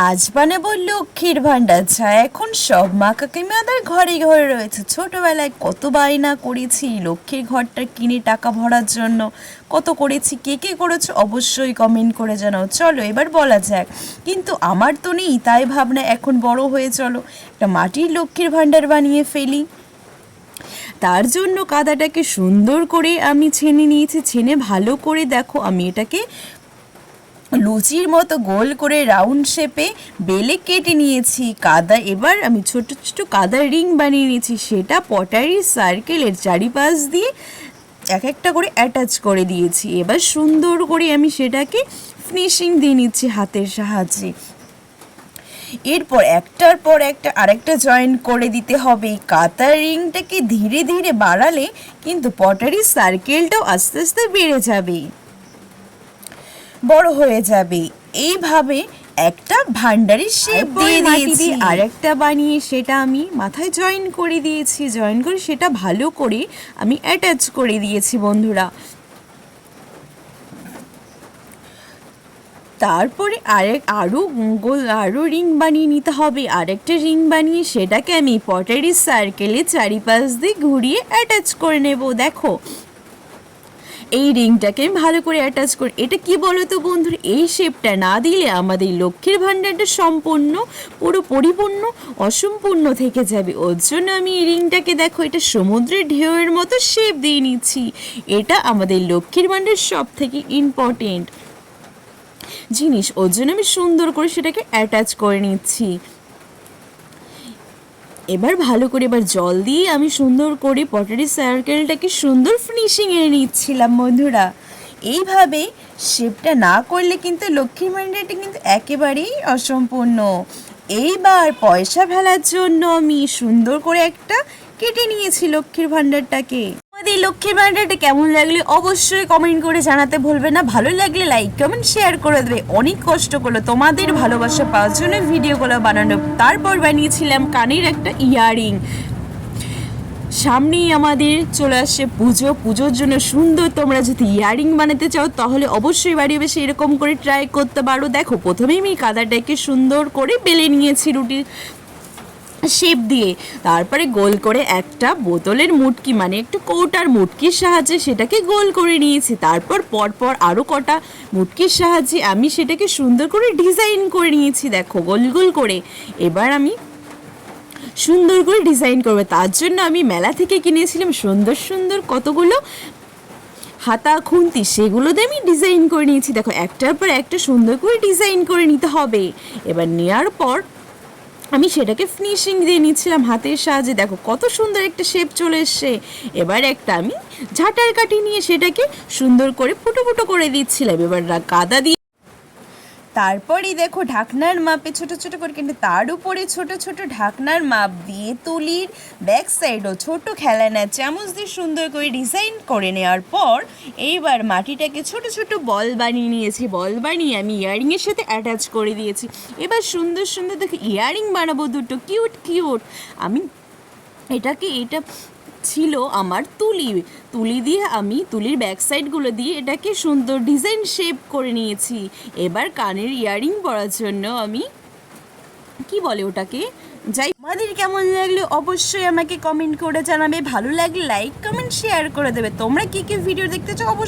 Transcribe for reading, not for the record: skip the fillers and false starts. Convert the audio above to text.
আজ বানাবো লক্ষ্মীর ভাণ্ডার, যা এখন সব মা কাকিমাদের ঘরে ঘরে রয়েছে। ছোটবেলায় কত বায়না করেছি লক্ষ্মীর ঘরটা কিনে টাকা ভরার জন্য, কত করেছি। কে কে করেছো অবশ্যই কমেন্ট করে জানাও। চলো এবার বলা যাক, কিন্তু আমার তো নেই, তাই ভাবনা এখন বড় হয়ে চলো একটা মাটির লক্ষ্মীর ভাণ্ডার বানিয়ে ফেলি। তার জন্য কাদাটাকে সুন্দর করে আমি ছেনে নিয়েছি। ছেনে ভালো করে দেখো, আমি এটাকে লুচির মতো গোল করে রাউন্ড শেপে বেলে কেটে নিয়েছি। কাদা এবার আমি ছোট ছোট কাদার রিং বানিয়ে নিয়েছি, সেটা পটারি সার্কেলের চারিপাশ দিয়ে এক একটা করে অ্যাটাচ করে দিয়েছি। এবার সুন্দর করে আমি সেটাকে ফিনিশিং দিয়ে নিচ্ছি হাতের সাহায্যে। এরপর একটার পর একটা আরেকটা জয়েন করে দিতে হবে। কাতার রিংটাকে ধীরে ধীরে বাড়ালে কিন্তু পটারি সার্কেলটাও আস্তে আস্তে বেড়ে যাবে, বড় হয়ে যাবে। এইভাবে একটা ভান্ডারের শেপ দিয়ে দিয়েছি। আর একটা বানিয়ে সেটা আমি মাথায় জয়েন করে দিয়েছি। জয়েন করে সেটা ভালো করে আমি অ্যাটাচ করে দিয়েছি বন্ধুরা। তারপরে আরও রিং বানিয়ে নিতে হবে। আরেকটা রিং বানিয়ে সেটাকে আমি পটারি সার্কেলের চারিপাশ দিয়ে ঘুরিয়ে অ্যাটাচ করে নেব। দেখো এই রিংটাকে আমি ভালো করে অ্যাটাচ করি। এটা কি বলো তো বন্ধুরা, এই শেপটা না দিলে আমাদের লক্ষ্মীর ভাণ্ডারটা সম্পূর্ণ পুরো পরিপূর্ণ অসম্পূর্ণ থেকে যাবে। ওর জন্য আমি এই রিংটাকে দেখো, এটা সমুদ্রের ঢেউয়ের মতো শেপ দিয়ে নিচ্ছি। এটা আমাদের লক্ষ্মীর ভাণ্ডার সব থেকে ইম্পর্টেন্ট জিনিস, ওর জন্য আমি সুন্দর করে সেটাকে অ্যাটাচ করে নিচ্ছি। এবার ভালো করে এবার জল দিয়ে আমি সুন্দর করে পটারি সার্কেলটাকে সুন্দর ফিনিশিং এনে নিচ্ছিলাম বন্ধুরা। এইভাবে শেপটা না করলে কিন্তু লক্ষ্মীর ভাণ্ডারটা কিন্তু একেবারেই অসম্পূর্ণ। এইবার পয়সা ফেলার জন্য আমি সুন্দর করে একটা কেটে নিয়েছি লক্ষ্মীর ভাণ্ডারটাকে। আমাদের লক্ষ্মীর ভাণ্ডারটা কেমন লাগলে অবশ্যই কমেন্ট করে জানাতে ভুলবে না। ভালো লাগলে লাইক কমেন্ট শেয়ার করে দেবে। অনেক কষ্ট করলো তোমাদের ভালোবাসা পাওয়ার জন্য ভিডিওগুলো বানানো। তারপর বানিয়েছিলাম কানের একটা ইয়াররিং। সামনেই আমাদের চলে আসছে পুজোর জন্য সুন্দর তোমরা যদি ইয়াররিং বানাতে চাও তাহলে অবশ্যই বাড়ি বেশি এরকম করে ট্রাই করতে পারো। দেখো প্রথমেই আমি কাদাটাকে সুন্দর করে বেলে নিয়েছি রুটির শেপ দিয়ে। তারপরে গোল করে একটা বোতলের মুটকি মানে একটু কৌটার মুটকির সাহায্যে সেটাকে গোল করে নিয়েছি। তারপর পরপর আরও কটা মুটকির সাহায্যে আমি সেটাকে সুন্দর করে ডিজাইন করে নিয়েছি। দেখো গোল গোল করে এবার আমি সুন্দর করে ডিজাইন করবে। তার জন্য আমি মেলা থেকে কিনেছিলাম সুন্দর সুন্দর কতগুলো হাতা খুন্তি, সেগুলো দিয়ে আমি ডিজাইন করে নিয়েছি। দেখো একটার পর একটা সুন্দর করে ডিজাইন করে নিতে হবে। এবার নেওয়ার পর আমি সেটাকে ফিনিশিং দিয়ে নিচ্ছিলাম হাতের সাহায্যে। দেখো কত সুন্দর একটা শেপ চলে এসছে। এবার একটা আমি ঝাঁটার কাঠি নিয়ে সেটাকে সুন্দর করে ফুটো ফুটো করে দিচ্ছিলাম। এবার কাদা দিয়ে তারপরেই দেখো ঢাকনার মাপে ছোট ছোট করে, কিন্তু তার উপরে ছোট ছোট ঢাকনার মাপ দিয়ে তুলির ব্যাক সাইডও ছোট খেলনা চামচ দিয়ে সুন্দর করে ডিজাইন করে নেওয়ার পর এইবার মাটিটাকে ছোট ছোট বল বানিয়ে নিয়েছি। বল বানিয়ে আমি ইয়াররিংয়ের সাথে অ্যাটাচ করে দিয়েছি। এবার সুন্দর সুন্দর দেখো ইয়াররিং বানাবো দুটো কিউট কিউট। আমি এটা ছিল আমার তুলি দিয়ে আমি তুলির ব্যাক সাইডগুলো দিয়ে এটাকে সুন্দর ডিজাইন শেপ করে নিয়েছি। এবার কানের ইয়াররিং পরার জন্য আমি কি বলে ওটাকে যাই, আমাদের কেমন লাগলো অবশ্যই আমাকে কমেন্ট করে জানাবে। ভালো লাগলে লাইক কমেন্ট শেয়ার করে দেবে। তোমরা কি কি ভিডিও দেখতে চাও অবশ্যই